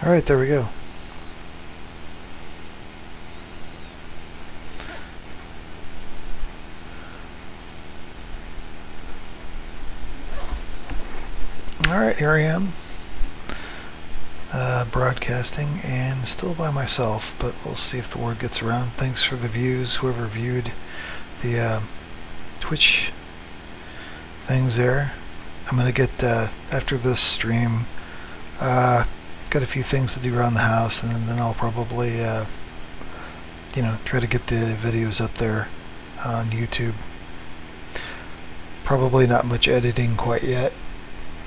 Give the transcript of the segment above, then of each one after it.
All right, there we go. All right, here I am, broadcasting, and still by myself, but we'll see if the word gets around. Thanks for the views, whoever viewed the Twitch things there. I'm going to get, after this stream, got a few things to do around the house, and then I'll probably, try to get the videos up there on YouTube. Probably not much editing quite yet.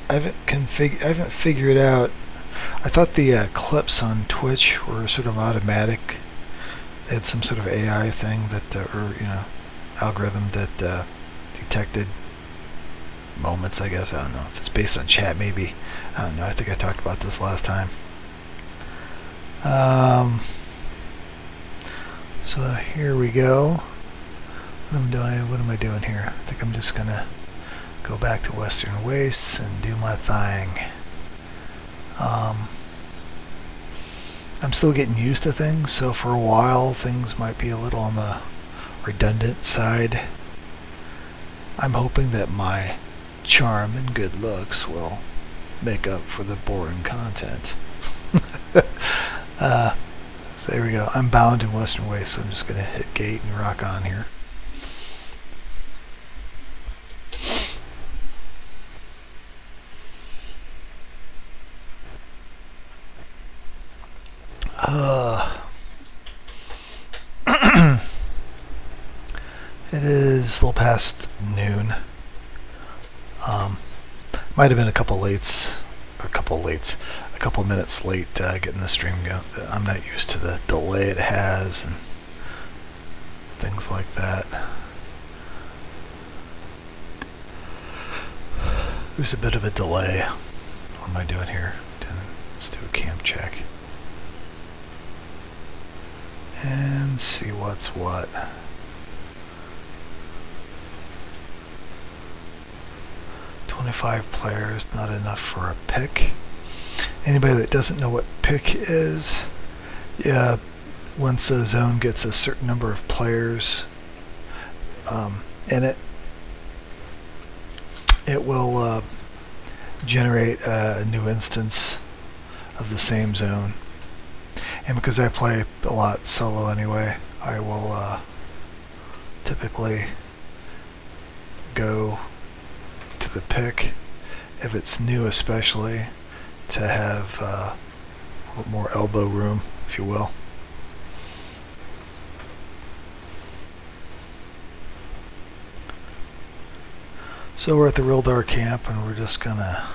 I haven't figured out. I thought the clips on Twitch were sort of automatic. They had some sort of AI thing that, algorithm that detected moments, I guess. I don't know if it's based on chat, maybe. I don't know. I think I talked about this last time. So here we go. What am I doing here? I think I'm just gonna go back to Western Wastes and do my thing. I'm still getting used to things, so for a while things might be a little on the redundant side. I'm hoping that my charm and good looks will make up for the boring content. So there we go. I'm bound in Western Waste, so I'm just going to hit gate and rock on here. It is a little past noon. Might have been a couple minutes late getting the stream going. I'm not used to the delay it has and things like that. There's a bit of a delay. What am I doing here? Let's do a camp check and see what's what. $25 players, not enough for a pick. Anybody that doesn't know what pick is, yeah, once a zone gets a certain number of players in it, it will generate a new instance of the same zone. And because I play a lot solo anyway, I will typically go to the pick, if it's new especially, to have a little more elbow room, if you will. So we're at the Real Dark Camp, and we're just gonna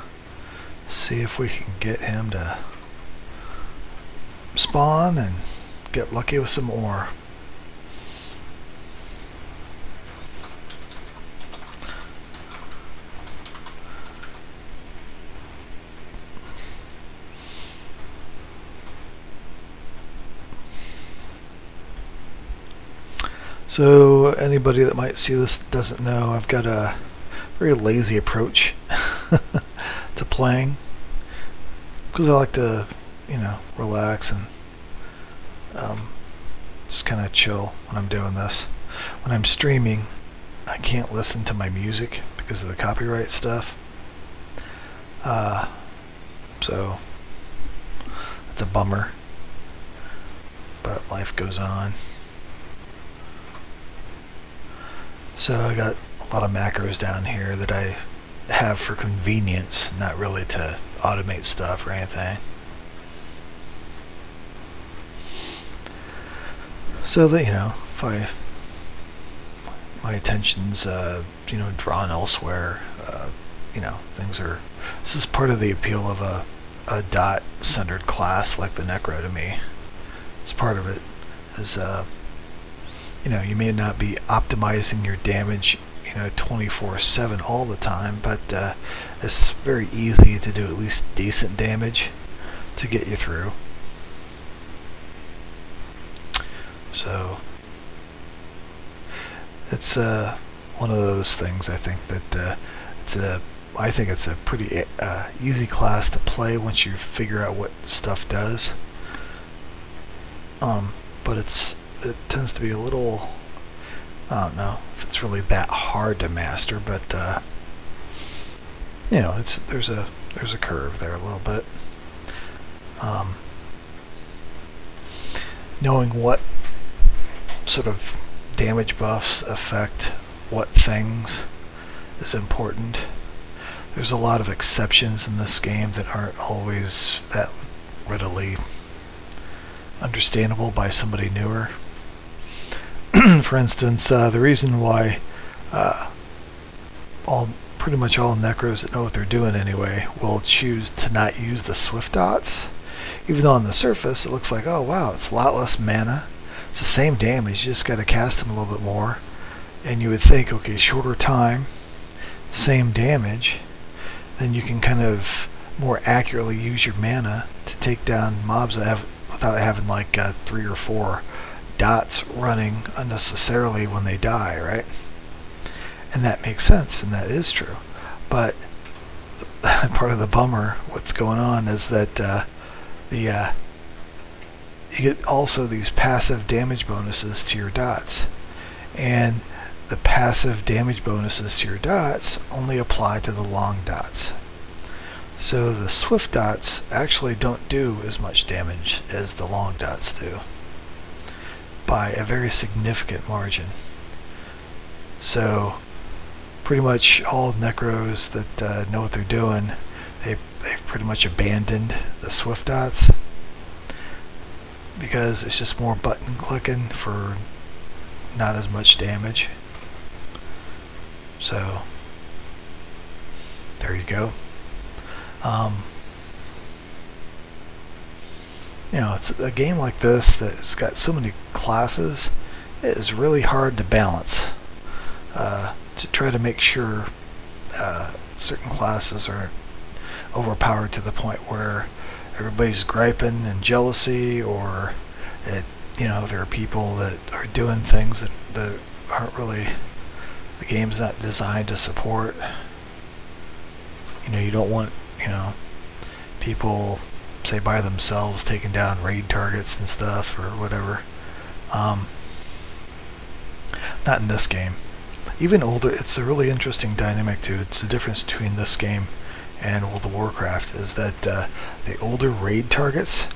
see if we can get him to spawn and get lucky with some ore. So anybody that might see this doesn't know, I've got a very lazy approach to playing, because I like to, relax and just kind of chill when I'm doing this. When I'm streaming, I can't listen to my music because of the copyright stuff. So it's a bummer, but life goes on. So I got a lot of macros down here that I have for convenience, not really to automate stuff or anything. So that, if my attention's, drawn elsewhere, things are, this is part of the appeal of a dot-centered class like the Necro to me. It's part of it, is, you may not be optimizing your damage, 24/7 all the time, but it's very easy to do at least decent damage to get you through. So it's one of those things. I think that I think it's a pretty easy class to play once you figure out what stuff does. But it tends to be a little, I don't know if it's really that hard to master, but there's a curve there a little bit. Knowing what sort of damage buffs affect what things is important. There's a lot of exceptions in this game that aren't always that readily understandable by somebody newer. For instance, the reason why pretty much all Necros that know what they're doing anyway will choose to not use the Swift Dots, even though on the surface it looks like, oh wow, it's a lot less mana. It's the same damage, you just got to cast them a little bit more. And you would think, okay, shorter time, same damage, then you can kind of more accurately use your mana to take down mobs without having like 3 or 4 dots running unnecessarily when they die, right? And that makes sense, and that is true. But part of the bummer, what's going on is that you get also these passive damage bonuses to your dots, and the passive damage bonuses to your dots only apply to the long dots. So the swift dots actually don't do as much damage as the long dots do, by a very significant margin. So pretty much all Necros that know what they're doing, they've pretty much abandoned the swift dots, because it's just more button clicking for not as much damage. So there you go. It's a game like this that's got so many classes. It is really hard to balance, to try to make sure certain classes are overpowered to the point where everybody's griping and jealousy, or there are people that are doing things that aren't really, the game's not designed to support. You don't want people, say, by themselves taking down raid targets and stuff or whatever. Not in this game. Even older, it's a really interesting dynamic too. It's the difference between this game and World of Warcraft is that the older raid targets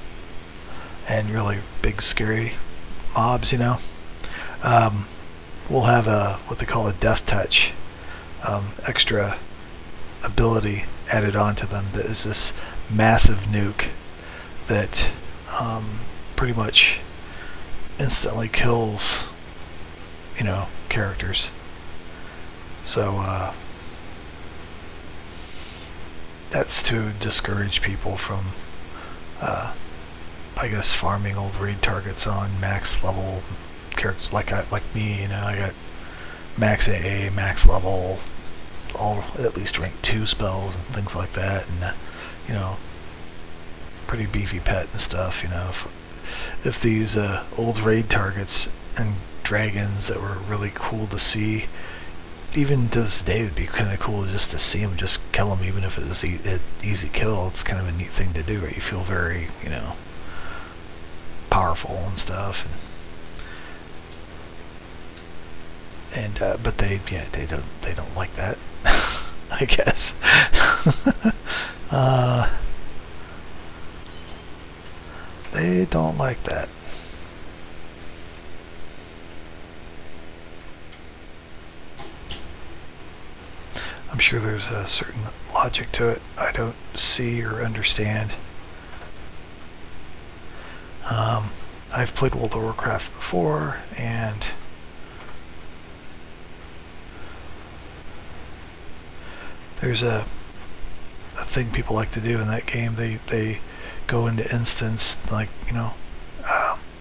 and really big scary mobs, will have what they call a death touch, extra ability added onto them that is this massive nuke that pretty much instantly kills characters. So that's to discourage people from I guess farming old raid targets on max level characters like me. I got max AA, max level, all at least rank 2 spells and things like that, and pretty beefy pet and stuff. If these old raid targets and dragons that were really cool to see, even to this day, it would be kind of cool just to see them, just kill them, even if it was an easy kill. It's kind of a neat thing to do, right? You feel very, powerful and stuff. And but they don't like that. I guess. They don't like that. I'm sure there's a certain logic to it I don't see or understand. I've played World of Warcraft before, and there's a thing people like to do in that game. They go into instance, like,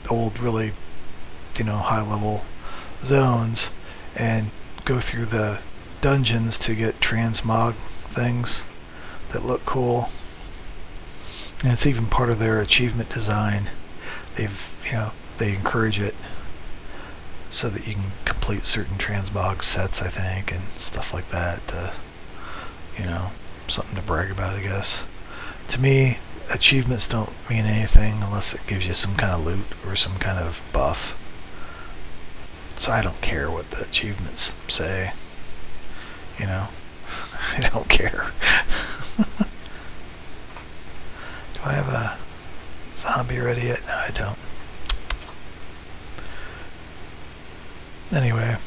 old, really, high level zones, and go through the dungeons to get transmog things that look cool. And it's even part of their achievement design. They encourage it so that you can complete certain transmog sets, I think, and stuff like that. Something to brag about, I guess. To me, achievements don't mean anything unless it gives you some kind of loot or some kind of buff. So I don't care what the achievements say. I don't care. Do I have a zombie ready yet? No, I don't. Anyway.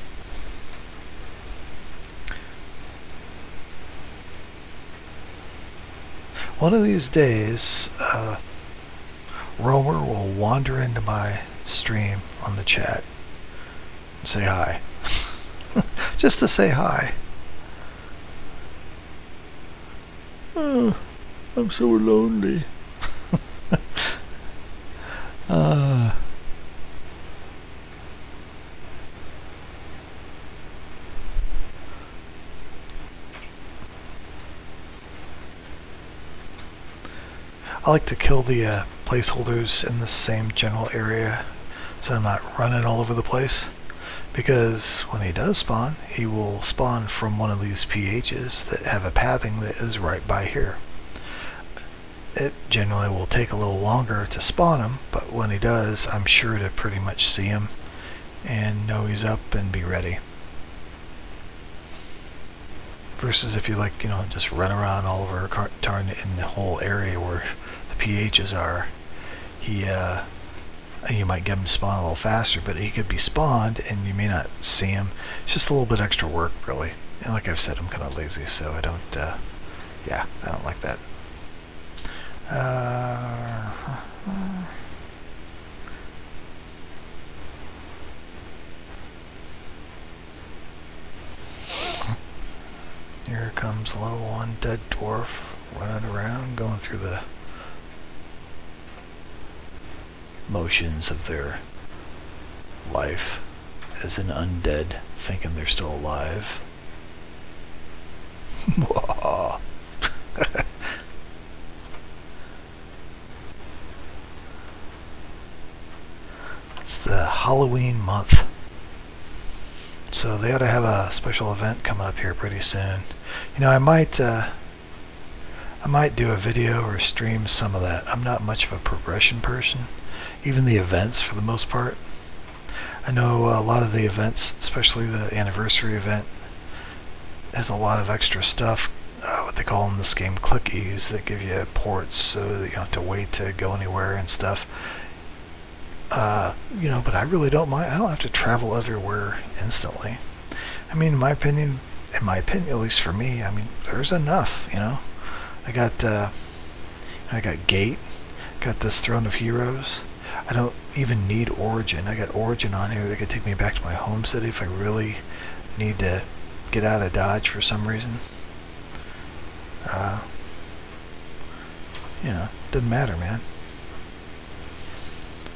One of these days, Romer will wander into my stream on the chat and say hi. Just to say hi. Oh, I'm so lonely. I like to kill the placeholders in the same general area so I'm not running all over the place, because when he does spawn, he will spawn from one of these PHs that have a pathing that is right by here. It generally will take a little longer to spawn him, but when he does, I'm sure to pretty much see him and know he's up and be ready. Versus if you just run around all over Kartarn in the whole area where the PHs are, you might get him to spawn a little faster, but he could be spawned and you may not see him. It's just a little bit extra work, really. And like I've said, I'm kind of lazy, so I don't like that. Here comes a little undead dwarf running around, going through the motions of their life as an undead, thinking they're still alive. It's the Halloween month, so they ought to have a special event coming up here pretty soon. I might do a video or stream some of that. I'm not much of a progression person, even the events for the most part. I know a lot of the events, especially the anniversary event, has a lot of extra stuff, what they call in this game clickies, that give you ports so that you don't have to wait to go anywhere and stuff. But I really don't mind. I don't have to travel everywhere instantly. I mean, in my opinion, at least for me, there's enough, I got Gate, got this Throne of Heroes. I don't even need Origin. I got Origin on here that could take me back to my home city if I really need to get out of Dodge for some reason. Doesn't matter, man.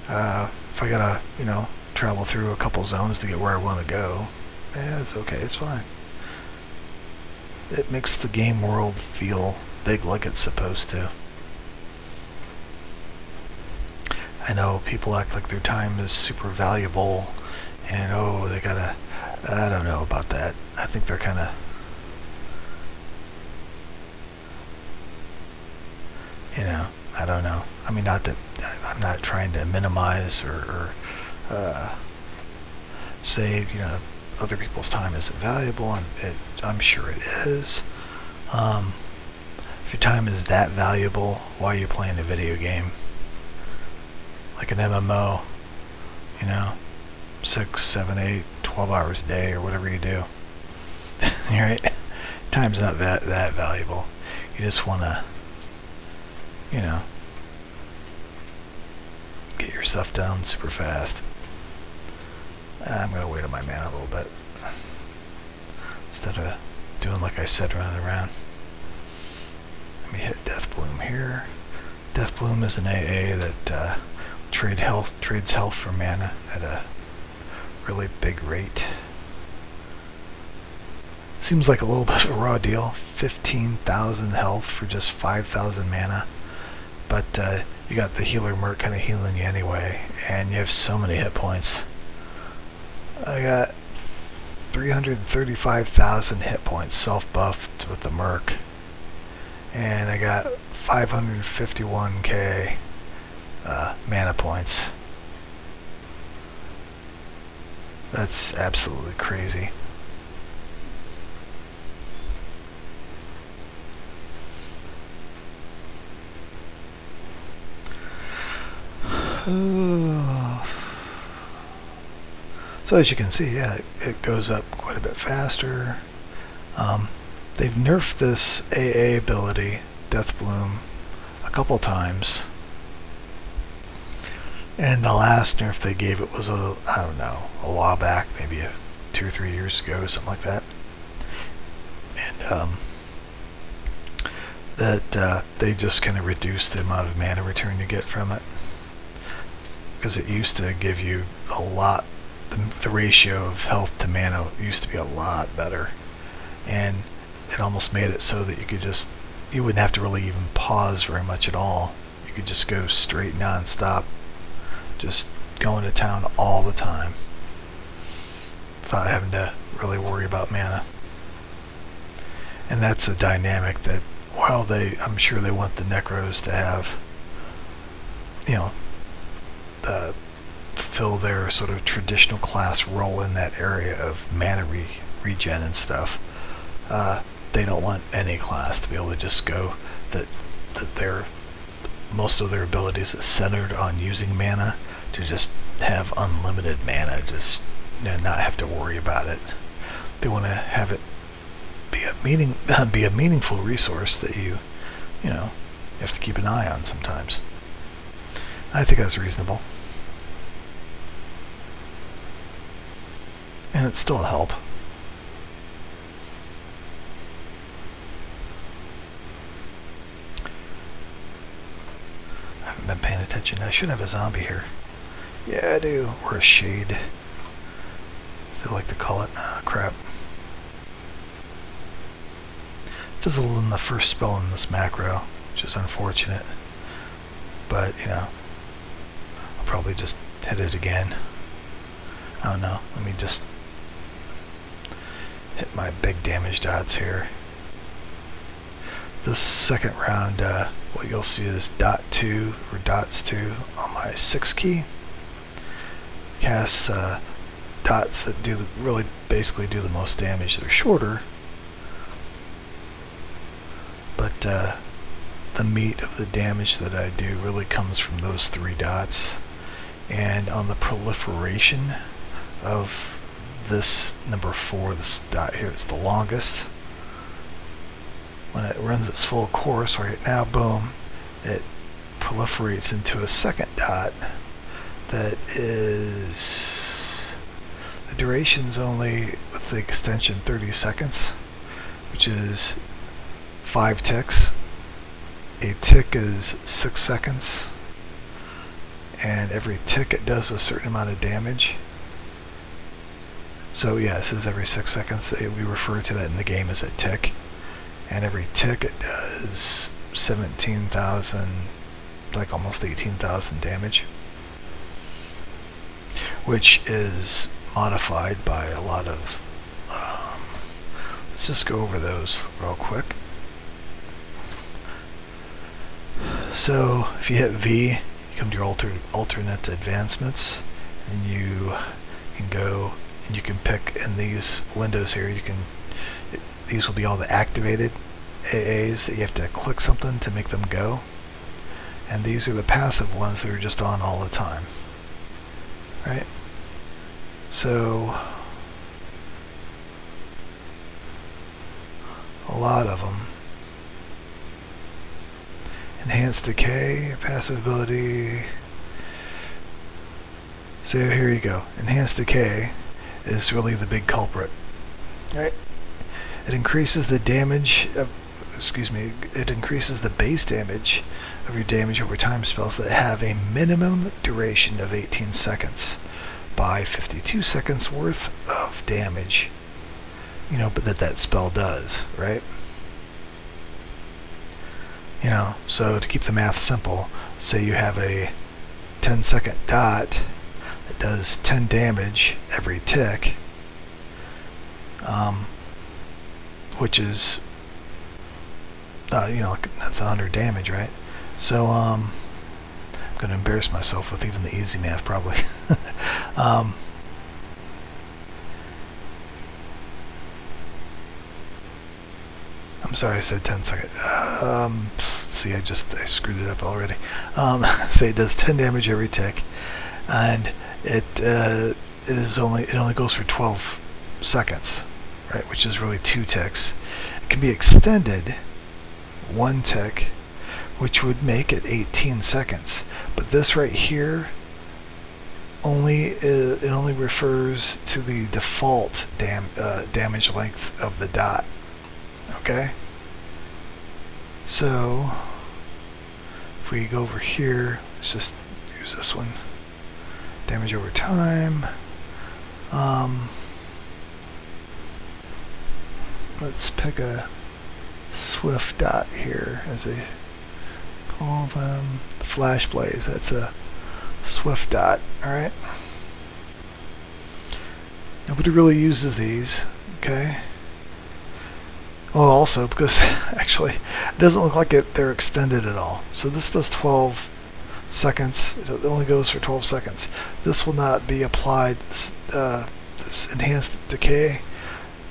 If I gotta, travel through a couple zones to get where I want to go, it's okay, it's fine. It makes the game world feel big like it's supposed to. I know people act like their time is super valuable, and they gotta, I don't know about that. I think they're kind of, I don't know. Not that I'm not trying to minimize or say, other people's time isn't valuable, and I'm sure it is. If your time is that valuable, why are you playing a video game? Like an MMO, 6, 7, 8, 12 hours a day or whatever you do. Right? Time's not that valuable. You just want to, get your stuff done super fast. I'm going to wait on my mana a little bit. Instead of doing like I said, running around. Let me hit Death Bloom here. Death Bloom is an AA that trades health for mana at a really big rate. Seems like a little bit of a raw deal. 15,000 health for just 5,000 mana. But you got the healer merc kind of healing you anyway, and you have so many hit points. I got 335,000 hit points self-buffed with the merc, and I got 551k mana points. That's absolutely crazy. So as you can see, yeah, it goes up quite a bit faster. They've nerfed this AA ability, Death Bloom, a couple times. And the last nerf they gave it was, a while back, maybe 2 or 3 years ago, something like that. And they just kind of reduced the amount of mana return you get from it. Because it used to give you a lot, the ratio of health to mana used to be a lot better. And it almost made it so that you wouldn't have to really even pause very much at all. You could just go straight non-stop, just going to town all the time without having to really worry about mana. And that's a dynamic that, while I'm sure they want the Necros to have, fill their sort of traditional class role in that area of mana regen and stuff. They don't want any class to be able to just go that most of their abilities is centered on using mana, to just have unlimited mana, just not have to worry about it. They want to have it be a meaningful resource that you have to keep an eye on sometimes. I think that's reasonable. And it's still a help. I haven't been paying attention. I should have a zombie here. Yeah, I do. Or a shade, as they like to call it. Crap. Fizzled in the first spell in this macro, which is unfortunate. But, I'll probably just hit it again. I don't know. Let me just hit my big damage dots here. This second round, what you'll see is dots 2 on my 6 key. Casts dots that really basically do the most damage. They're shorter, but the meat of the damage that I do really comes from those 3 dots. And on the proliferation of this number 4, this dot here, is the longest. When it runs its full course right now, boom, it proliferates into a second dot that is, the duration's only, with the extension, 30 seconds, which is 5 ticks. A tick is 6 seconds, and every tick it does a certain amount of damage. So yeah, it says every 6 seconds. We refer to that in the game as a tick, and every tick it does 17,000, like almost 18,000 damage, which is modified by a lot of let's just go over those real quick. So if you hit V, you come to your alternate advancements, and you can go and you can pick in these windows here, these will be all the activated AAs that you have to click something to make them go. And these are the passive ones that are just on all the time. Right? So, a lot of them. Enhanced decay, passive ability. So here you go. Enhanced decay is really the big culprit. Right? It increases the damage of, it increases the base damage of your damage over time spells that have a minimum duration of 18 seconds by 52 seconds worth of damage. You know, but that spell does, right? You know, so to keep the math simple, say you have a 10-second dot that does 10 damage every tick, which is, you know, that's 100 damage, right? So, I'm going to embarrass myself with even the easy math, probably. I'm sorry, I said 10 seconds. See, I screwed it up already. Say it does 10 damage every tick, and it only goes for 12 seconds, right? Which is really 2 ticks. It can be extended 1 tick, which would make it 18 seconds. But this right here only refers to the default damage length of the dot. Okay? So if we go over here, let's just use this one. Damage over time. Let's pick a swift dot here, as they call them, the flash blaze. That's a swift dot. Alright? Nobody really uses these. Okay? Oh, also, because actually it doesn't look like they're extended at all. So this does 12 seconds. It only goes for 12 seconds. This will not be applied. This enhanced decay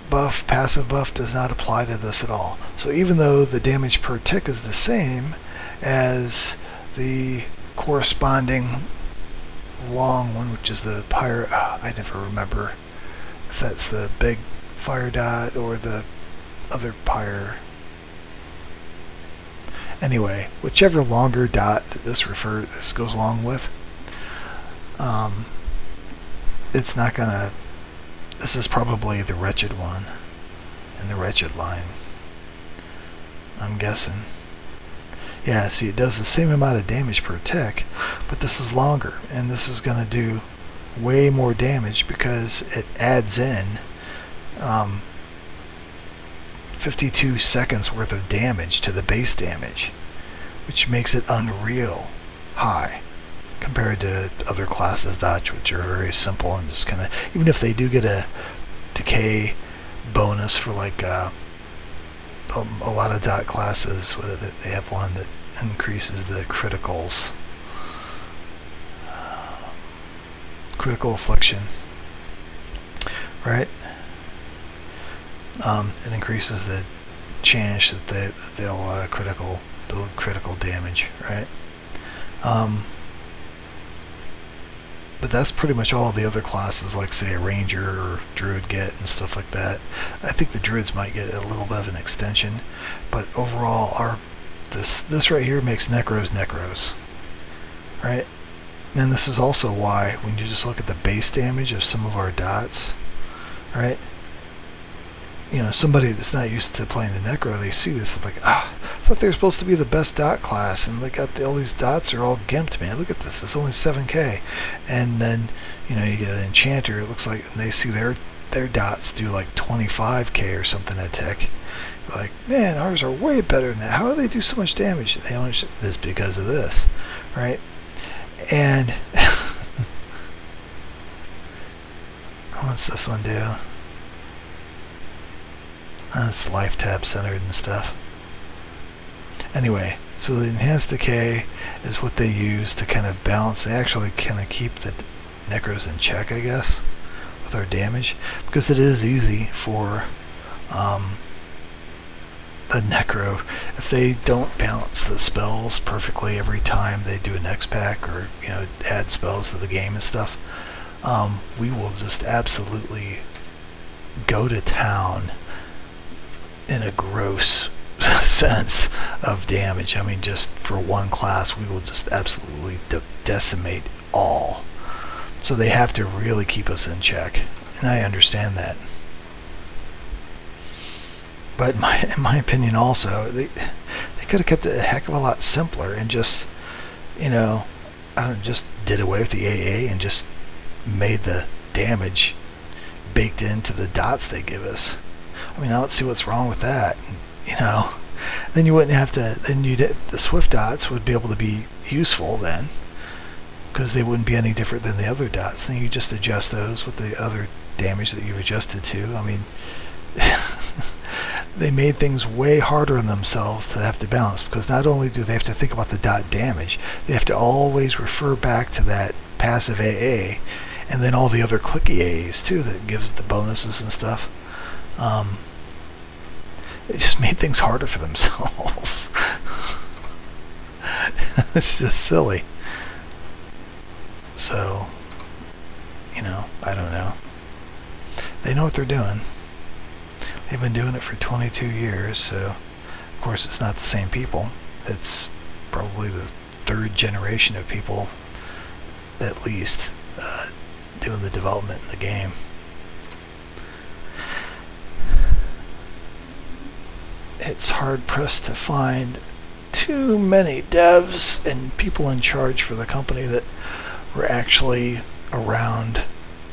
buff, passive buff, does not apply to this at all. So even though the damage per tick is the same as the corresponding long one, which is the pyre, I never remember if that's the big fire dot or the other pyre. Anyway, whichever longer dot that this goes along with, it's not gonna. This is probably the wretched one in the wretched line, I'm guessing. Yeah, see, it does the same amount of damage per tick, but this is longer, and this is gonna do way more damage because it adds in 52 seconds worth of damage to the base damage, which makes it unreal high compared to other classes dots, which are very simple and just kind of, even if they do get a decay bonus for like a lot of dot classes, what are they have one that increases the criticals, critical affliction, right? It increases the chance that they'll critical damage, right? But that's pretty much all the other classes, like say a ranger or druid get and stuff like that. I think the druids might get a little bit of an extension, but overall, this right here makes necros, right? And this is also why when you just look at the base damage of some of our dots, right? You know, somebody that's not used to playing the Necro, they see this and like, I thought they were supposed to be the best dot class, and they got all these dots are all gimped, man. Look at this, it's only 7k. And then, you know, you get an enchanter, it looks like, and they see their dots do like 25k or something a tick. They're like, man, ours are way better than that. How do they do so much damage? They only this because of this, right? And what's this one do? It's life tab centered and stuff. Anyway, so the enhanced decay is what they use to kind of balance. They actually kind of keep the necros in check, I guess, with their damage, because it is easy for the Necro, if they don't balance the spells perfectly every time they do an X pack or add spells to the game and stuff, we will just absolutely go to town in a gross sense of damage. I mean, just for one class, we will just absolutely decimate all. So they have to really keep us in check, and I understand that. But in my opinion, also, they could have kept it a heck of a lot simpler and just, just did away with the AA and just made the damage baked into the dots they give us. I mean, I don't see what's wrong with that. Then you wouldn't have to. Then the Swift dots would be able to be useful then, because they wouldn't be any different than the other dots. Then you just adjust those with the other damage that you've adjusted to. I mean, they made things way harder on themselves to have to balance, because not only do they have to think about the dot damage, they have to always refer back to that passive AA, and then all the other clicky AAs too that gives the bonuses and stuff. They just made things harder for themselves. It's just silly. So, I don't know. They know what they're doing. They've been doing it for 22 years, so of course it's not the same people. It's probably the third generation of people, at least, doing the development in the game. It's hard pressed to find too many devs and people in charge for the company that were actually around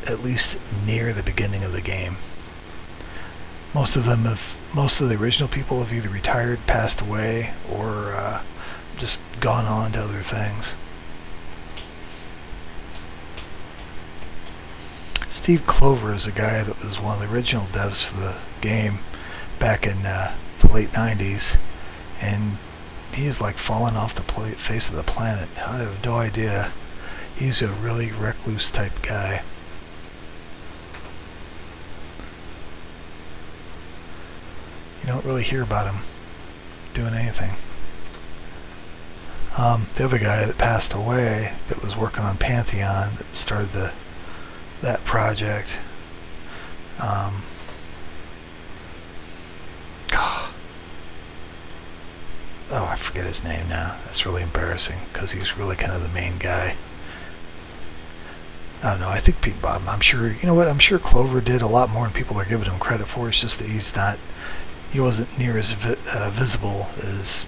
at least near the beginning of the game. Most of the original people have either retired, passed away, or just gone on to other things. Steve Clover is a guy that was one of the original devs for the game back in the late 90s, and he is like falling off the face of the planet. I have no idea. He's a really recluse type guy. You don't really hear about him doing anything. The other guy that passed away that was working on Pantheon, that started that project, I forget his name now. That's really embarrassing, because he's really kind of the main guy. I don't know. I think Pete Bob. I'm sure. You know what? I'm sure Clover did a lot more than people are giving him credit for. It's just that he wasn't near as visible as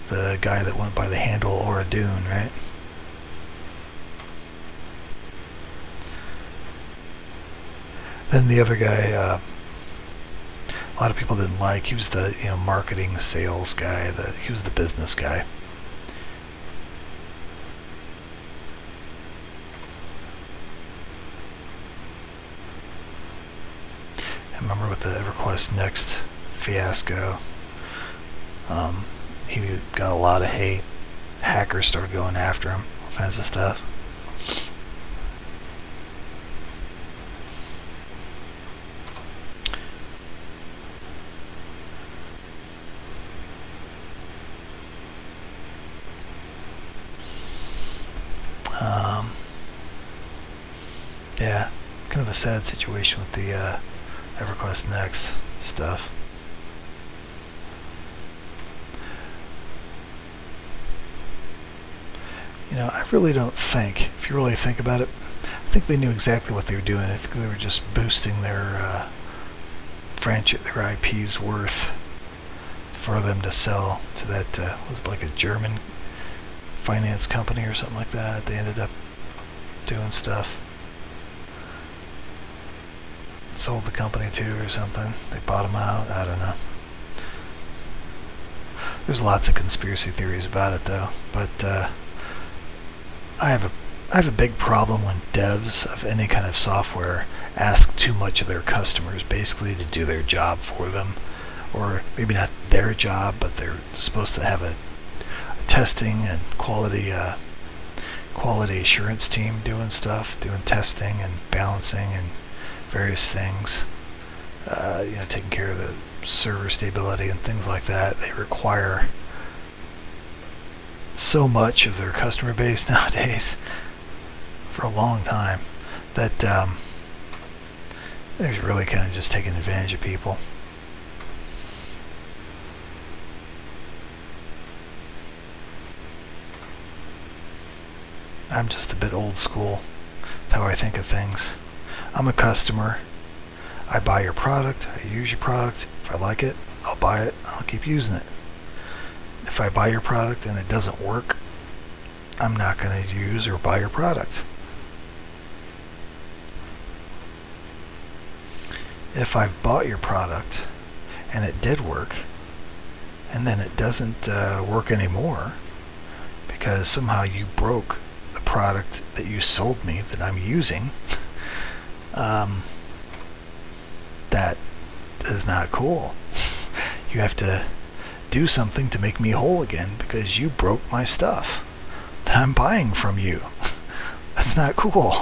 the guy that went by the handle Aura Dune, right? Then the other guy, a lot of people didn't like. He was the marketing sales guy. He was the business guy. I remember with the EverQuest Next fiasco, he got a lot of hate. Hackers started going after him, all kinds of stuff. Yeah, kind of a sad situation with the EverQuest Next stuff. I really don't think, if you really think about it, I think they knew exactly what they were doing. I think they were just boosting their franchise, their IP's worth for them to sell to that, was it like a German finance company or something like that. They ended up doing stuff. Sold the company to or something. They bought them out. I don't know. There's lots of conspiracy theories about it, though. But I have a big problem when devs of any kind of software ask too much of their customers, basically to do their job for them, or maybe not their job, but they're supposed to have a testing and quality assurance team doing stuff, doing testing and balancing and various things, taking care of the server stability and things like that. They require so much of their customer base nowadays for a long time that they're really kind of just taking advantage of people. I'm just a bit old school. That's how I think of things. I'm a customer. I buy your product. I use your product. If I like it, I'll buy it. I'll keep using it. If I buy your product and it doesn't work, I'm not going to use or buy your product. If I've bought your product and it did work, and then it doesn't work anymore because somehow you broke the product that you sold me that I'm using, that is not cool. You have to do something to make me whole again because you broke my stuff that I'm buying from you. That's not cool.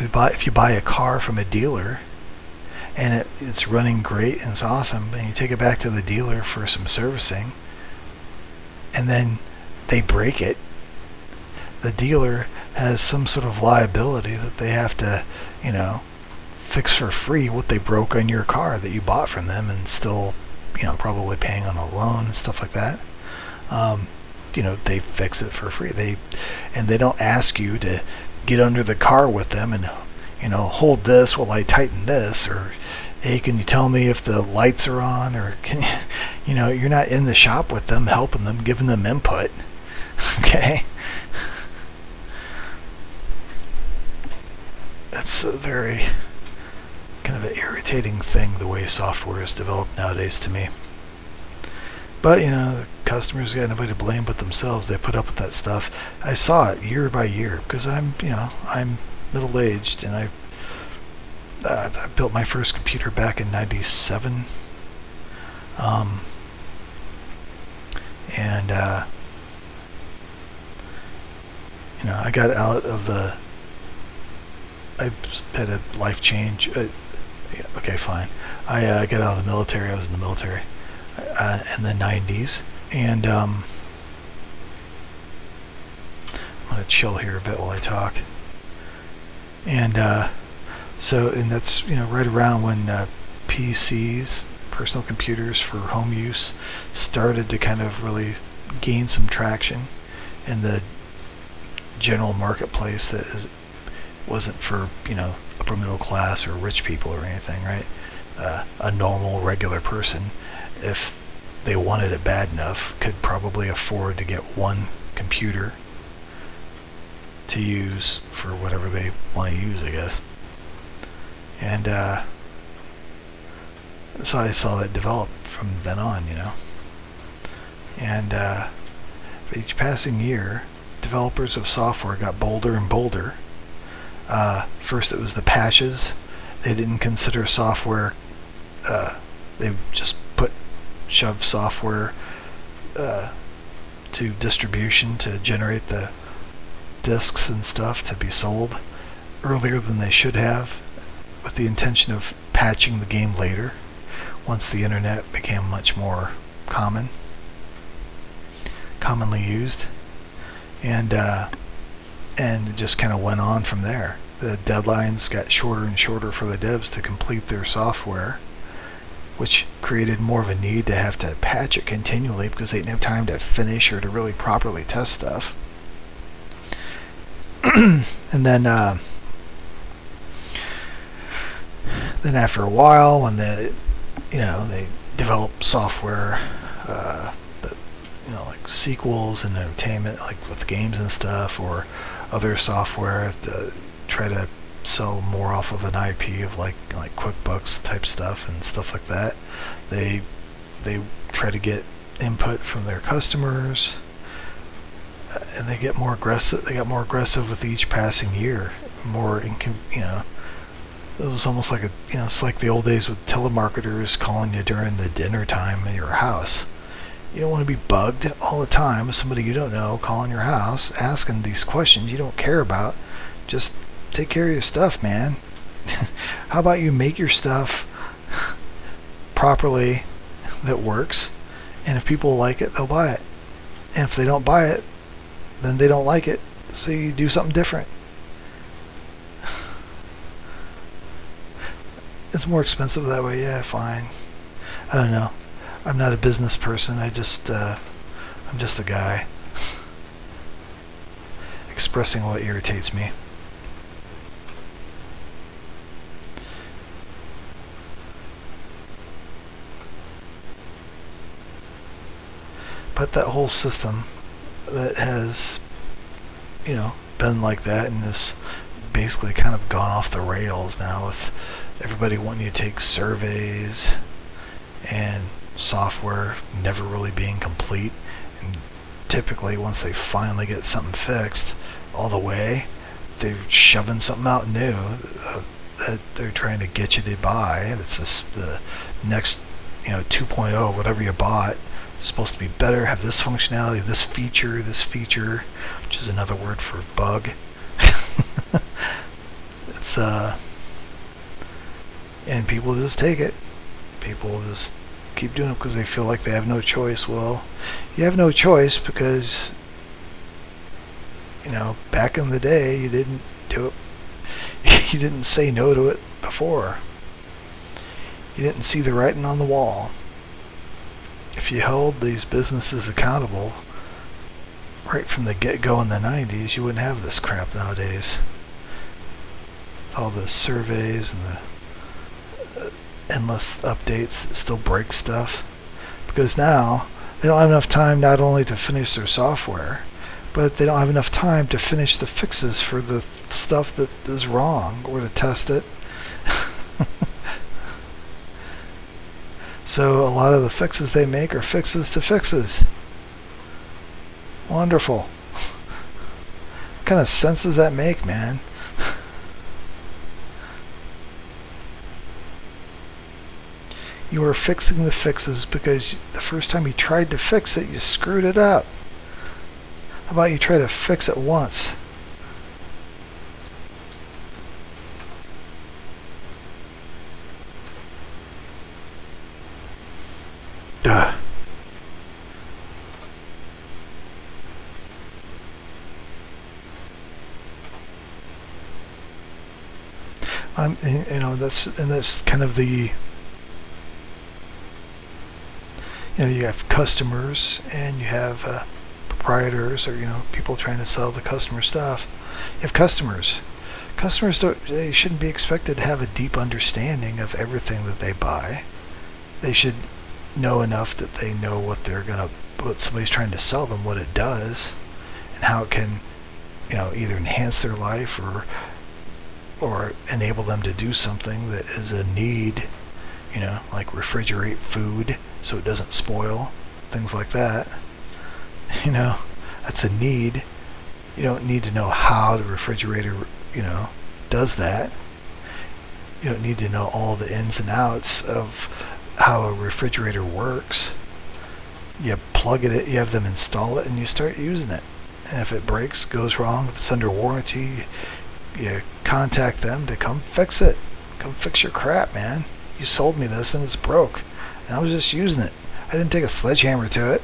If you buy a car from a dealer and it's running great and it's awesome, and you take it back to the dealer for some servicing, and then they break it, the dealer has some sort of liability that they have to, fix for free what they broke on your car that you bought from them, and still, probably paying on a loan and stuff like that. They fix it for free. They don't ask you to get under the car with them and, hold this while I tighten this, or hey, can you tell me if the lights are on, or can you're not in the shop with them, helping them, giving them input. Okay? That's a very kind of an irritating thing, the way software is developed nowadays to me. But, the customers got nobody to blame but themselves. They put up with that stuff. I saw it year by year because I'm middle-aged, and I built my first computer back in '97. I got out of the... I had a life change. Okay, fine. I got out of the military. I was in the military in the 90s, and I'm going to chill here a bit while I talk. And that's right around when PCs, personal computers for home use, started to kind of really gain some traction in the general marketplace that wasn't for upper middle class or rich people or anything, right? A normal, regular person, if they wanted it bad enough, could probably afford to get one computer to use for whatever they want to use, I guess. And so I saw that develop from then on, And each passing year, developers of software got bolder and bolder. First it was the patches. They didn't consider software, they just shoved software to distribution to generate the discs and stuff to be sold earlier than they should have, with the intention of patching the game later once the internet became much more commonly used. And it just kind of went on from there. The deadlines got shorter and shorter for the devs to complete their software, which created more of a need to have to patch it continually because they didn't have time to finish or to really properly test stuff. And then after a while, when they develop software that like sequels and entertainment, like with games and stuff, or other software to try to sell more off of an IP of like QuickBooks type stuff and stuff like that. They try to get input from their customers, and they get more aggressive. They got more aggressive with each passing year. It was almost like it's like the old days with telemarketers calling you during the dinner time at your house. You don't want to be bugged all the time with somebody you don't know calling your house, asking these questions you don't care about. Just take care of your stuff, man. How about you make your stuff properly that works, and if people like it, they'll buy it. And if they don't buy it, then they don't like it. So you do something different. It's more expensive that way. Yeah, fine. I don't know. I'm not a business person. I'm just a guy expressing what irritates me. But that whole system that has, been like that and is basically kind of gone off the rails now, with everybody wanting you to take surveys and software never really being complete. And typically, once they finally get something fixed all the way, they're shoving something out new that they're trying to get you to buy. That's the next, 2.0, whatever you bought. Supposed to be better, have this functionality, this feature, which is another word for bug. It's and people just take it. People just keep doing it because they feel like they have no choice. Well, you have no choice because back in the day you didn't do it. You didn't say no to it before. You didn't see the writing on the wall. If you held these businesses accountable right from the get-go in the 90s, you wouldn't have this crap nowadays. All the surveys and the endless updates that still break stuff. Because now, they don't have enough time not only to finish their software, but they don't have enough time to finish the fixes for the stuff that is wrong or to test it. So a lot of the fixes they make are fixes to fixes. Wonderful. What kind of sense does that make, man? You are fixing the fixes because the first time you tried to fix it, you screwed it up. How about you try to fix it once? Duh. That's kind of the, you have customers and you have proprietors, or people trying to sell the customer stuff. You have customers. Customers they shouldn't be expected to have a deep understanding of everything that they buy. They should know enough that they know what somebody's trying to sell them, what it does, and how it can, either enhance their life or enable them to do something that is a need, like refrigerate food so it doesn't spoil, things like that. That's a need. You don't need to know how the refrigerator, does that. You don't need to know all the ins and outs of how a refrigerator works. You plug it in, you have them install it, and you start using it. And if it breaks, goes wrong, if it's under warranty, you contact them to come fix it. Come fix your crap, man. You sold me this and it's broke. And I was just using it. I didn't take a sledgehammer to it.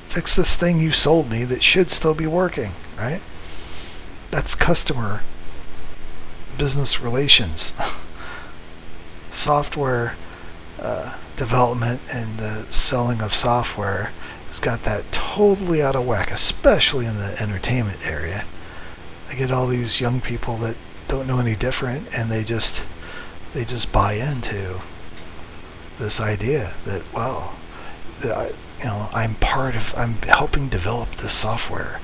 Fix this thing you sold me that should still be working, right? That's customer business relations. Software development and the selling of software has got that totally out of whack, especially in the entertainment area. They get all these young people that don't know any different, and they just buy into this idea that, I'm helping develop this software,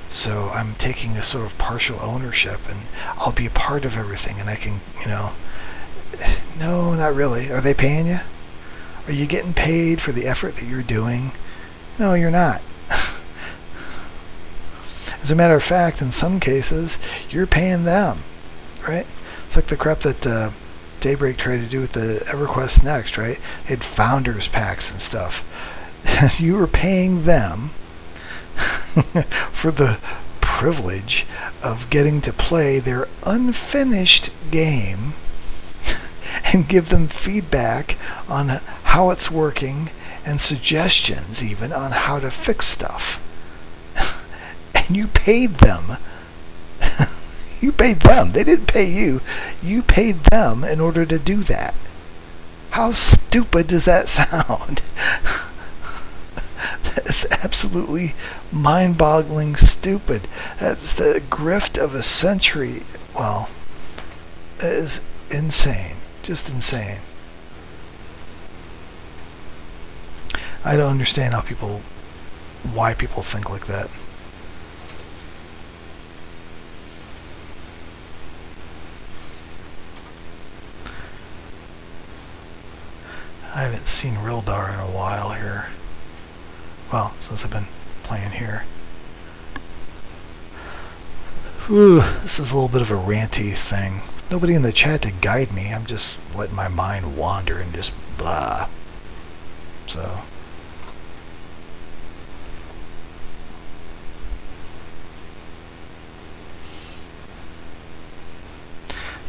so I'm taking a sort of partial ownership, and I'll be a part of everything, and I can, no, not really. Are they paying you? Are you getting paid for the effort that you're doing? No, you're not. As a matter of fact, in some cases, you're paying them, right? It's like the crap that Daybreak tried to do with the EverQuest Next, right? They had founders packs and stuff. You were paying them for the privilege of getting to play their unfinished game and give them feedback on how it's working and suggestions even on how to fix stuff. And you paid them. You paid them. They didn't pay you. You paid them in order to do that. How stupid does that sound? That is absolutely mind-boggling stupid. That's the grift of a century. Well, that is insane. Just insane. I don't understand why people think like that. I haven't seen Rildar in a while here. Well, since I've been playing here. Whew, this is a little bit of a ranty thing. Nobody in the chat to guide me. I'm just letting my mind wander and just blah. So.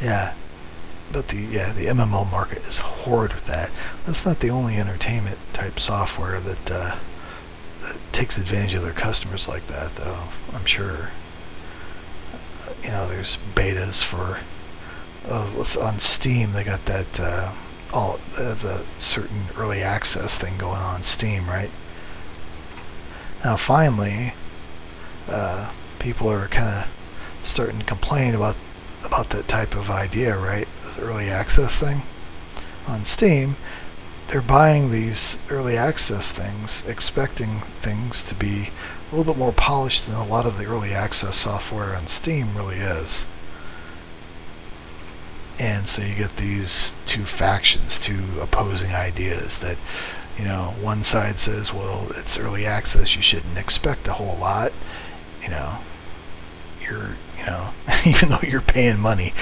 Yeah. But the MMO market is horrid with that. That's not the only entertainment type software that takes advantage of their customers like that, though. I'm sure. There's betas for what's on Steam. They got that the certain early access thing going on Steam, right? Now, finally, people are kind of starting to complain about that type of idea, right? This early access thing on Steam. They're buying these early access things, expecting things to be a little bit more polished than a lot of the early access software on Steam really is. And so you get these two factions, two opposing ideas that, one side says, well, it's early access, you shouldn't expect a whole lot. Even though you're paying money,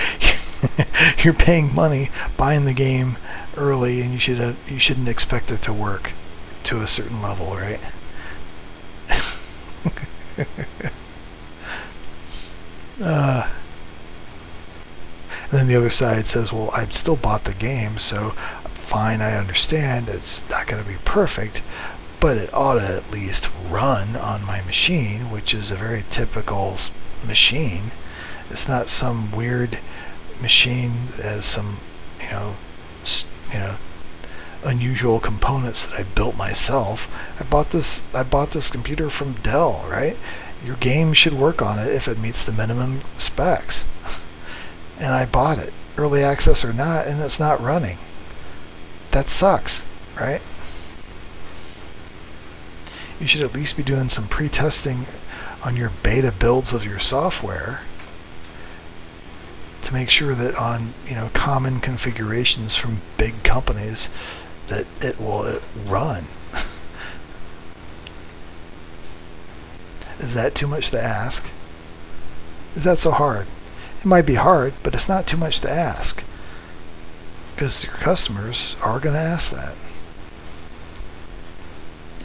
you're paying money buying the game early, and you shouldn't expect it to work to a certain level, right? And then the other side says, well, I still bought the game, so fine, I understand it's not going to be perfect, but it ought to at least run on my machine, which is a very typical machine. It's not some weird machine as some, unusual components that I built myself. I bought this computer from Dell, right? Your game should work on it if it meets the minimum specs. And I bought it, early access or not, and it's not running. That sucks, right? You should at least be doing some pre-testing on your beta builds of your software to make sure that on common configurations from big companies that it will run. Is that too much to ask? Is that so hard? It might be hard, but it's not too much to ask, because your customers are going to ask that.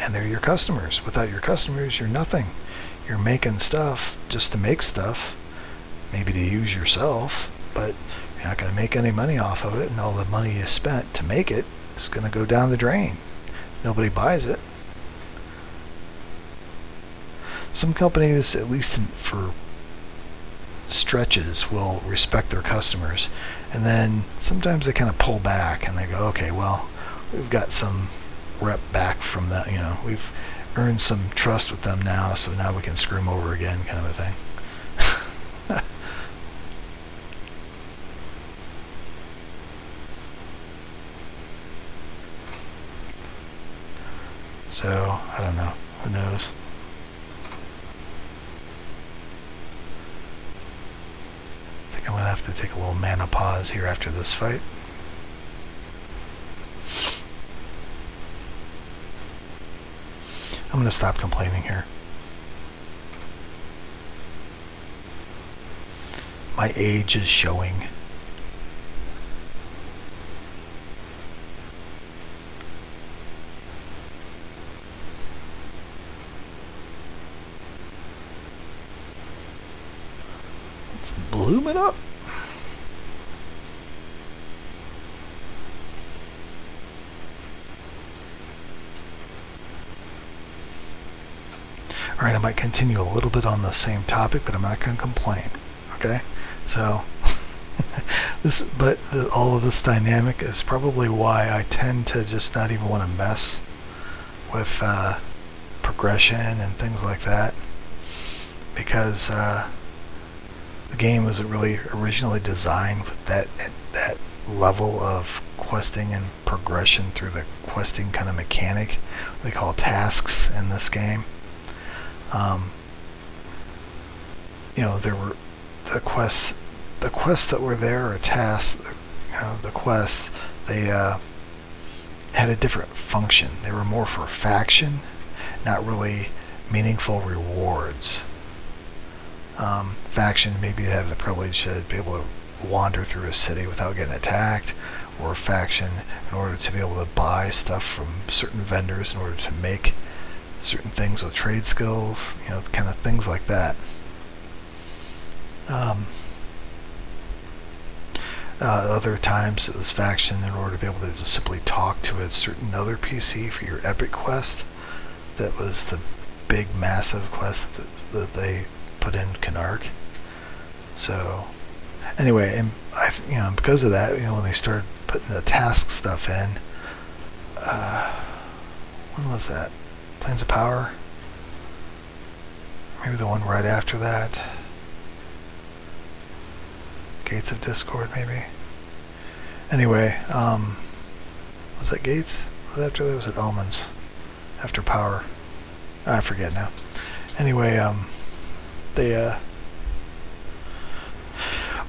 And they're your customers. Without your customers, you're nothing. You're making stuff just to make stuff, maybe to use yourself, but you're not going to make any money off of it, and all the money you spent to make it is going to go down the drain. Nobody buys it. Some companies, at least for stretches, will respect their customers, and then sometimes they kind of pull back and they go, okay, well, we've got some rep back from that, we've earned some trust with them now, so now we can screw them over again, kind of a thing. So, I don't know. Who knows? I think I'm going to have to take a little mana pause here after this fight. I'm going to stop complaining here. My age is showing. Let's bloom it up. Alright, I might continue a little bit on the same topic, but I'm not going to complain. Okay? So, all of this dynamic is probably why I tend to just not even want to mess with progression and things like that. Because the game wasn't really originally designed with that level of questing and progression through the questing kind of mechanic they call tasks in this game. There were the quests that were there, or tasks, the quests, they had a different function. They were more for faction, not really meaningful rewards. Faction, maybe they have the privilege to be able to wander through a city without getting attacked, or faction in order to be able to buy stuff from certain vendors in order to make certain things with trade skills, kind of things like that. Other times it was faction in order to be able to just simply talk to a certain other PC for your epic quest. That was the big massive quest that they put in Canark. So anyway, and because of that, when they started putting the task stuff in, when was that? Planes of Power? Maybe the one right after that. Gates of Discord, maybe. Anyway, was that Gates? Was that after that? Was it Omens? After Power? I forget now. Anyway, when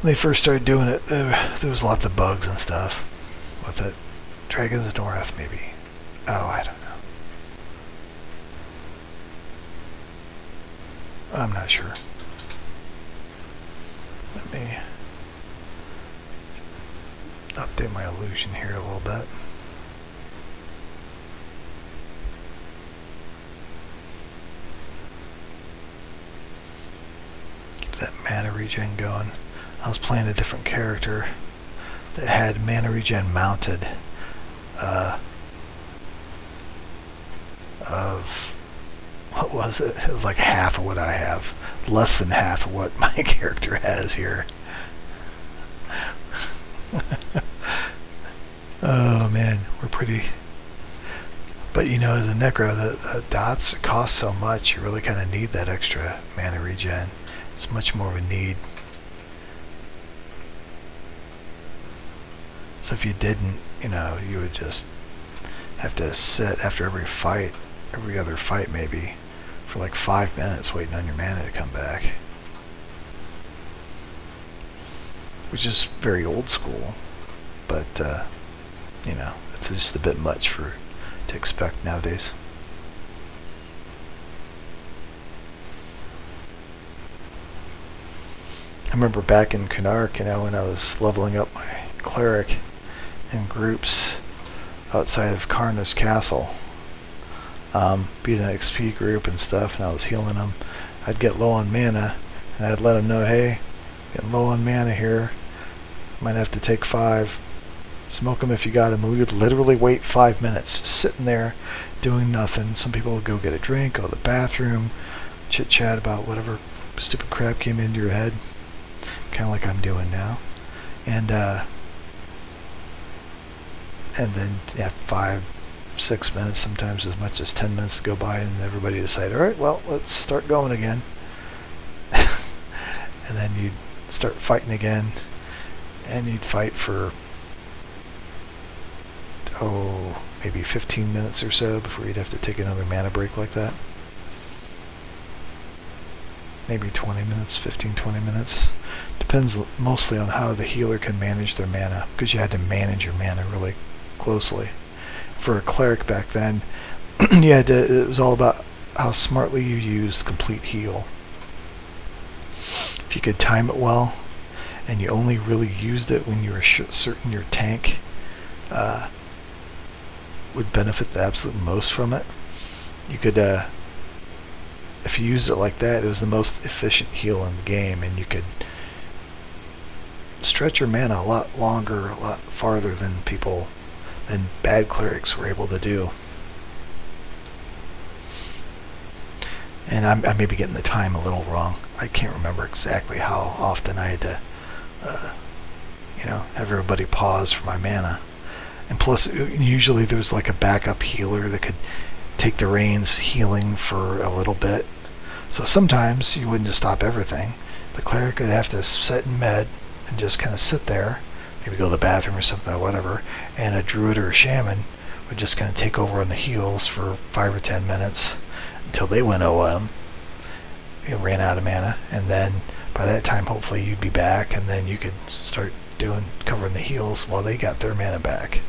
they first started doing it, there was lots of bugs and stuff with it. Dragons of North, maybe. Oh, I don't know. I'm not sure. Let me update my illusion here a little bit. Keep that mana regen going. I was playing a different character that had mana regen mounted of, what was it? It was like half of what I have. Less than half of what my character has here. Oh man, we're pretty. But as a Necro, the dots cost so much, you really kind of need that extra mana regen. It's much more of a need. So if you didn't, you would just have to sit after every other fight maybe, for like 5 minutes waiting on your mana to come back. Which is very old school, but it's just a bit much to expect nowadays. I remember back in Canark, when I was leveling up my cleric in groups outside of Karna's castle, being an XP group and stuff, and I was healing them. I'd get low on mana, and I'd let them know, hey, getting low on mana here, might have to take 5. Smoke them if you got them. We would literally wait 5 minutes, just sitting there doing nothing. Some people would go get a drink, go to the bathroom, chit chat about whatever stupid crap came into your head, kind of like I'm doing now. And then 5-6 minutes, sometimes as much as 10 minutes to go by, and everybody decide, all right, well, let's start going again. And then you'd start fighting again, and you'd fight for maybe 15 minutes or so before you'd have to take another mana break like that. Maybe 20 minutes, 15-20 minutes. Depends mostly on how the healer can manage their mana, because you had to manage your mana really closely. For a cleric back then, it was all about how smartly you used complete heal. If you could time it well, and you only really used it when you were certain your tank would benefit the absolute most from it, you could, if you used it like that, it was the most efficient heal in the game, and you could stretch your mana a lot longer, a lot farther than bad clerics were able to do. And I may be getting the time a little wrong. I can't remember exactly how often I had to, have everybody pause for my mana. And plus, usually there's like a backup healer that could take the reins healing for a little bit. So sometimes you wouldn't just stop everything. The cleric would have to sit in med and just kind of sit there, maybe go to the bathroom or something or whatever, and a druid or a shaman would just kind of take over on the heals for 5 or 10 minutes until they went OM, ran out of mana, and then by that time hopefully you'd be back, and then you could start covering the heals while they got their mana back.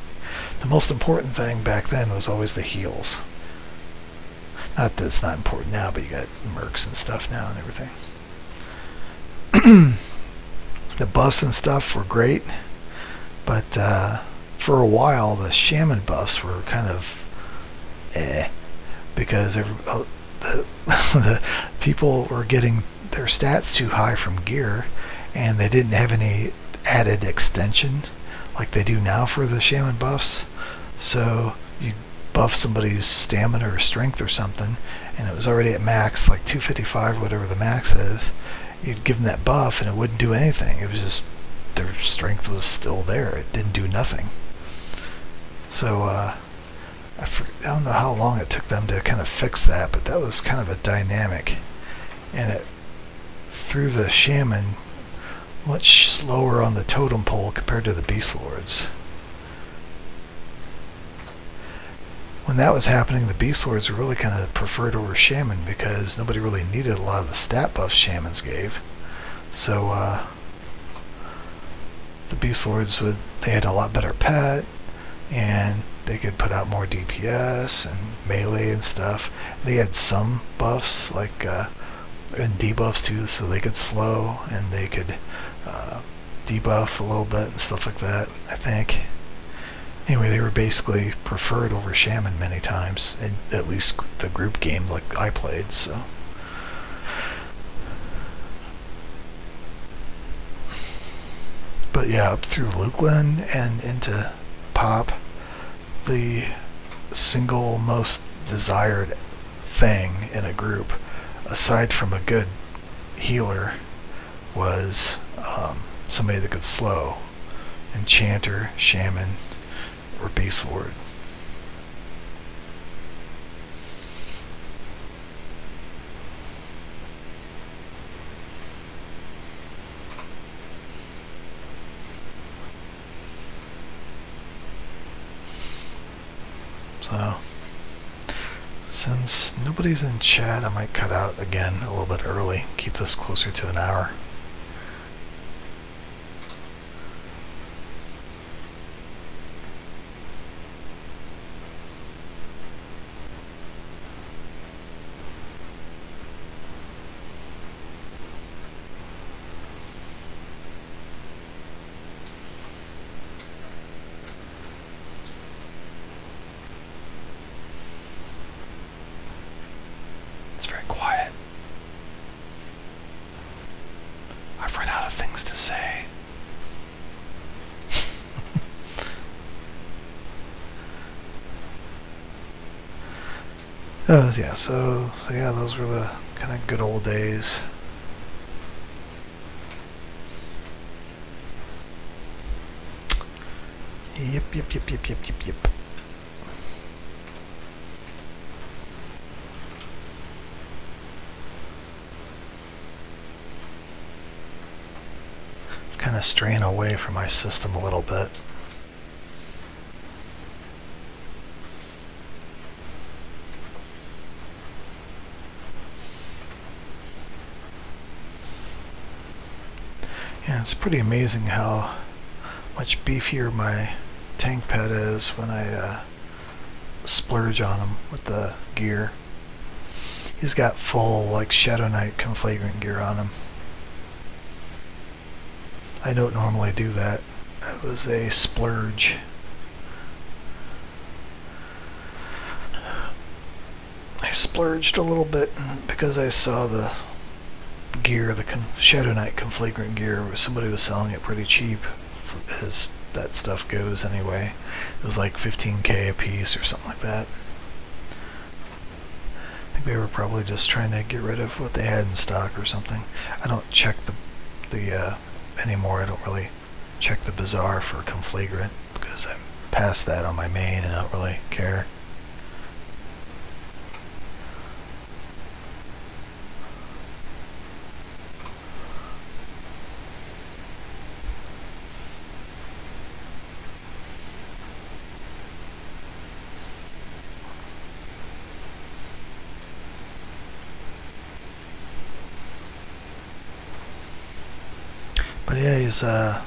The most important thing back then was always the heals. Not that it's not important now, but you got mercs and stuff now and everything. The buffs and stuff were great, but for a while the shaman buffs were kind of because the people were getting their stats too high from gear, and they didn't have any added extension like they do now for the shaman buffs. So you buff somebody's stamina or strength or something, and it was already at max, like 255, whatever the max is. You'd give them that buff and it wouldn't do anything. It was just their strength was still there. It didn't do nothing. So I don't know how long it took them to kind of fix that, but that was kind of a dynamic, and it threw the shaman much slower on the totem pole compared to the beast lords. When that was happening, the beast lords were really kind of preferred over shaman because nobody really needed a lot of the stat buffs shamans gave. So the beast lords they had a lot better pet, and they could put out more DPS and melee and stuff. They had some buffs like and debuffs too, so they could slow and they could debuff a little bit and stuff like that, I think. Anyway, they were basically preferred over shaman many times, in at least the group game like I played. So but yeah, up through Lukeland and into Pop, the single most desired thing in a group, aside from a good healer, was somebody that could slow. Enchanter, shaman, or beast lord. So, since nobody's in chat, I might cut out again a little bit early, keep this closer to an hour. Yeah, so yeah, those were the kind of good old days. Yep. Kind of straying away from my system a little bit. Yeah, it's pretty amazing how much beefier my tank pet is when I splurge on him with the gear. He's got full like Shadow Knight Conflagrant gear on him. I don't normally do that. That was a splurge. I splurged a little bit because I saw the gear, the Shadow Knight conflagrant gear, somebody was selling it pretty cheap as that stuff goes anyway. It was like 15k a piece or something like that. I think they were probably just trying to get rid of what they had in stock or something. I don't check the anymore. I don't really check the bazaar for conflagrant because I'm past that on my main and I don't really care. But yeah, he's I've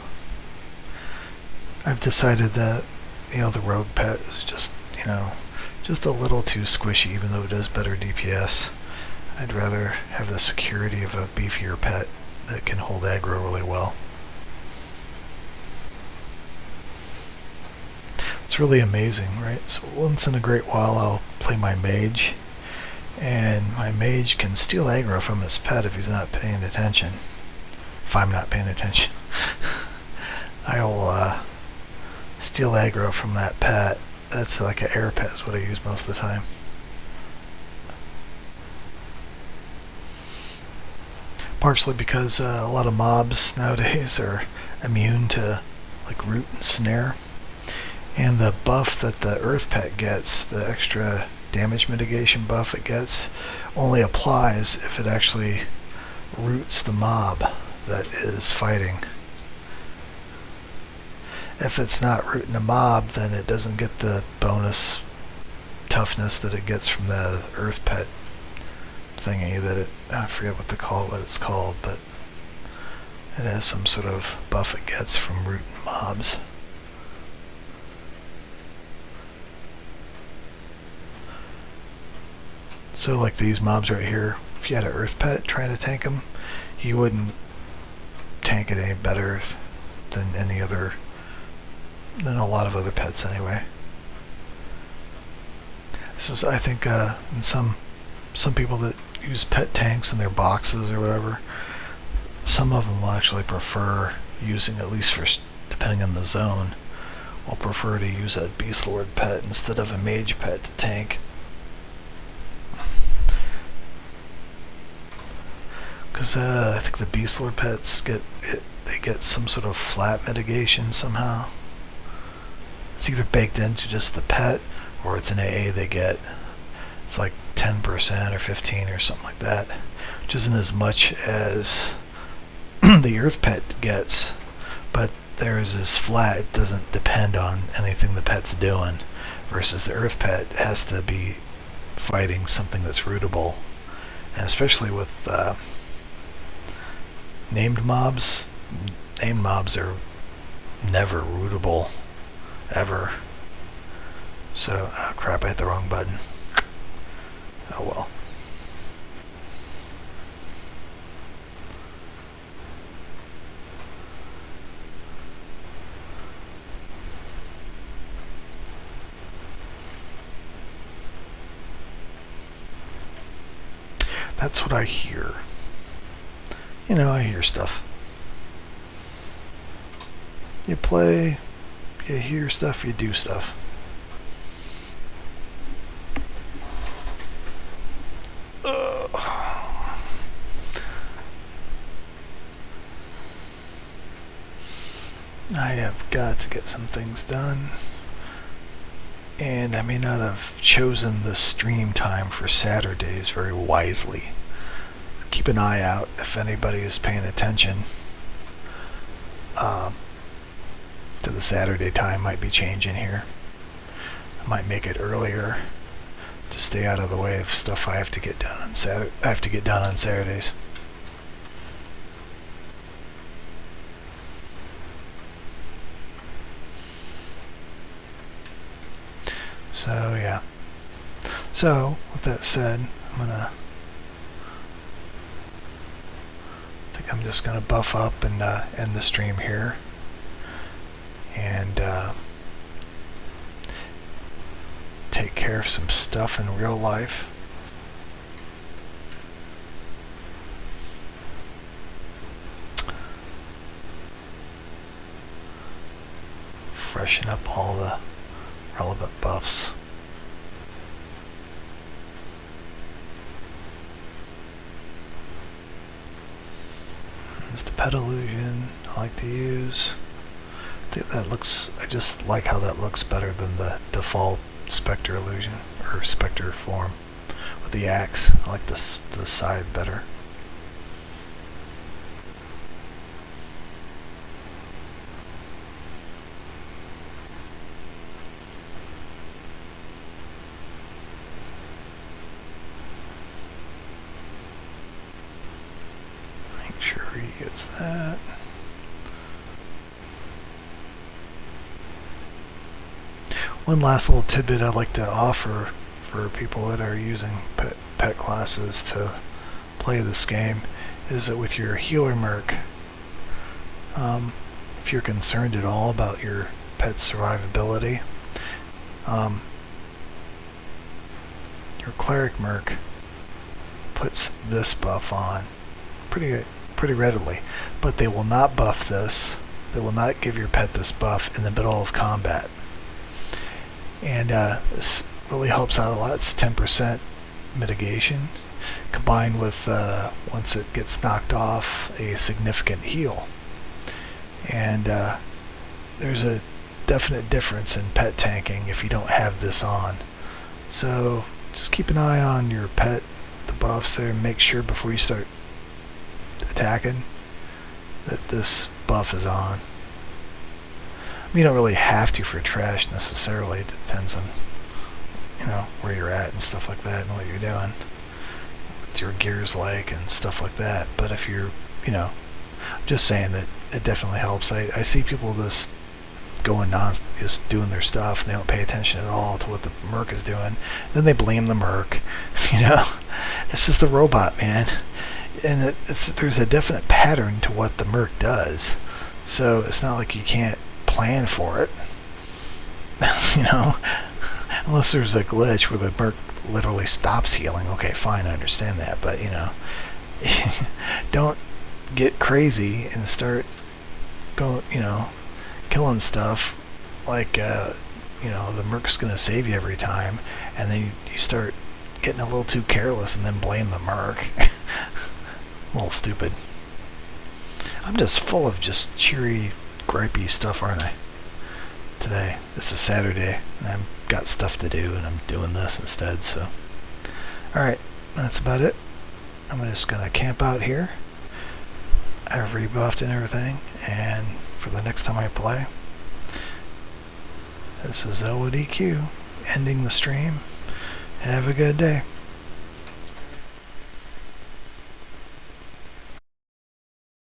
decided that, the rogue pet is just, just a little too squishy, even though it does better DPS. I'd rather have the security of a beefier pet that can hold aggro really well. It's really amazing, right? So once in a great while I'll play my mage, and my mage can steal aggro from his pet if he's not paying attention. If I'm not paying attention. I'll steal aggro from that pet. That's like an air pet is what I use most of the time. Partially because a lot of mobs nowadays are immune to like root and snare. And the buff that the earth pet gets, the extra damage mitigation buff it gets, only applies if it actually roots the mob that is fighting. If it's not rooting a mob, then it doesn't get the bonus toughness that it gets from the earth pet thingy that I forget what it's called, but it has some sort of buff it gets from rooting mobs. So like these mobs right here, if you had an earth pet trying to tank them, he wouldn't tank it any better than than a lot of other pets anyway. This is, I think, in some people that use pet tanks in their boxes or whatever, some of them will actually prefer using, at least for depending on the zone, will prefer to use a Beast Lord pet instead of a mage pet to tank. Because I think the Beast Lord pets they get some sort of flat mitigation somehow. It's either baked into just the pet, or it's an AA they get. It's like 10% or 15 or something like that, which isn't as much as the earth pet gets, but theirs is flat. It doesn't depend on anything the pet's doing, versus the earth pet has to be fighting something that's rootable. And especially with named mobs are never rootable, ever. So, crap, I hit the wrong button. Oh well. That's what I hear. I hear stuff. You play, you hear stuff, you do stuff. I have got to get some things done, and I may not have chosen the stream time for Saturdays very wisely. Keep an eye out if anybody is paying attention to the Saturday time. Might be changing here. I might make it earlier to stay out of the way of stuff I have to get done on Saturdays. So yeah. So with that said, I'm just gonna buff up and end the stream here, and take care of some stuff in real life. freshen up all the relevant buffs. It's the pet illusion I like to use. I just like how that looks better than the default Spectre illusion, or Spectre form with the axe. I like the scythe better. Make sure he gets that. One last little tidbit I'd like to offer for people that are using pet classes to play this game is that with your healer merc, if you're concerned at all about your pet's survivability, your cleric merc puts this buff on pretty readily, but they will not buff this. They will not give your pet this buff in the middle of combat. And this really helps out a lot. It's 10% mitigation combined with, once it gets knocked off, a significant heal. And there's a definite difference in pet tanking if you don't have this on. So just keep an eye on your pet, the buffs there, and make sure before you start attacking that this buff is on. You don't really have to for trash necessarily. It depends on, where you're at and stuff like that and what you're doing. What your gear's like and stuff like that. But if you're, I'm just saying that it definitely helps. I see people just just doing their stuff, and they don't pay attention at all to what the merc is doing. Then they blame the merc. It's just a robot, man. And there's a definite pattern to what the merc does. So it's not like you can't plan for it, unless there's a glitch where the merc literally stops healing. Okay, fine, I understand that, but don't get crazy and start killing stuff like the merc's gonna save you every time, and then you start getting a little too careless and then blame the merc. A little stupid. I'm just full of just cheery, gripey stuff, aren't I? Today. This is Saturday, and I've got stuff to do, and I'm doing this instead, so. Alright, that's about it. I'm just going to camp out here. I've rebuffed and everything, and for the next time I play, this is Elwood EQ, ending the stream. Have a good day.